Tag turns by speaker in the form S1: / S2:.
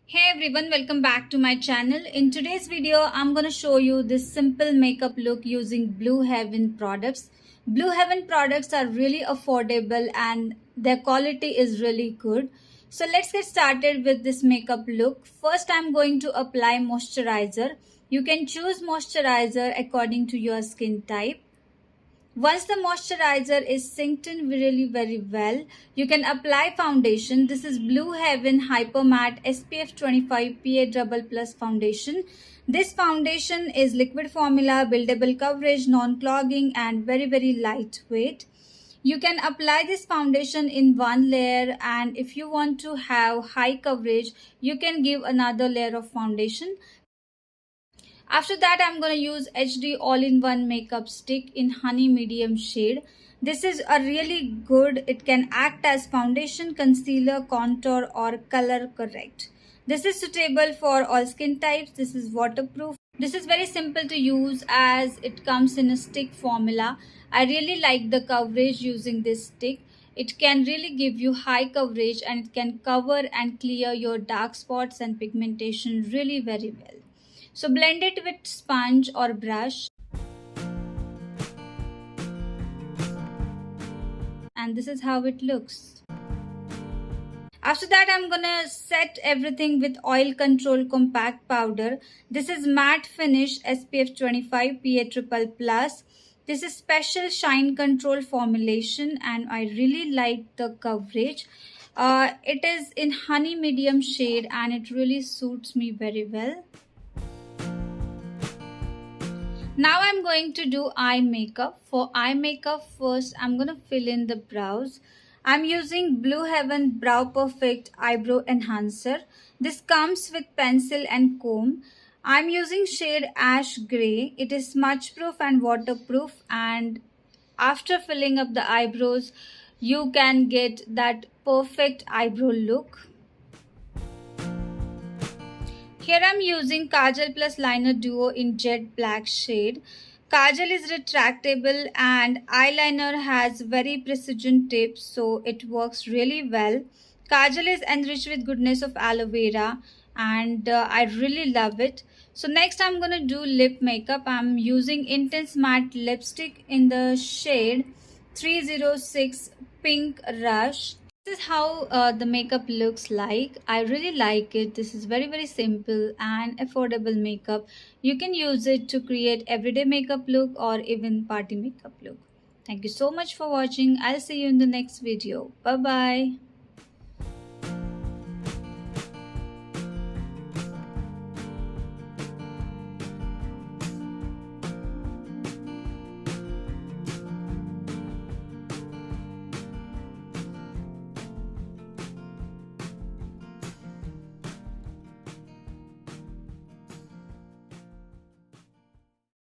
S1: Hey everyone, welcome back to my channel. In today's video, I'm going to show you this simple makeup look using Blue Heaven products. Blue Heaven products are really affordable and their quality is really good. So let's get started with this makeup look. First, I'm going to apply moisturizer. You can choose moisturizer according to your skin type. Once the moisturizer is synced in really very well, you can apply foundation. This is Blue Heaven Hyper Matte SPF 25 PA Double Plus foundation. This foundation is liquid formula, buildable coverage, non-clogging and very lightweight. You can apply this foundation in one layer, and if you want to have high coverage, you can give another layer of foundation. After that, I'm going to use HD all-in-one makeup stick in honey medium shade. This is a really good, it can act as foundation, concealer, contour or color correct. This is suitable for all skin types. This is waterproof. This is very simple to use as it comes in a stick formula. I really like the coverage using this stick. It can really give you high coverage and it can cover and clear your dark spots and pigmentation really very well. So blend it with sponge or brush. And this is how it looks. After that, I'm gonna set everything with oil control compact powder. This is matte finish SPF 25 PA triple plus. This is special shine control formulation and I really like the coverage. It is in honey medium shade and it really suits me very well. Now I'm going to do eye makeup. For eye makeup, first I'm going to fill in the brows. I'm using Blue Heaven Brow Perfect Eyebrow Enhancer. This comes with pencil and comb. I'm using shade Ash Grey. It is smudge proof and waterproof, and after filling up the eyebrows, you can get that perfect eyebrow look. Here I'm using Kajal plus Liner Duo in jet black shade. Kajal is retractable and eyeliner has very precision tips, so it works really well. Kajal is enriched with goodness of aloe vera and I really love it. So next I'm going to do lip makeup. I'm using Intense Matte Lipstick in the shade 306 Pink Rush. This is how the makeup looks like. I really like it. This is very simple and affordable makeup. You can use it to create everyday makeup look or even party makeup look. Thank you so much for watching. I'll see you in the next video. Bye bye.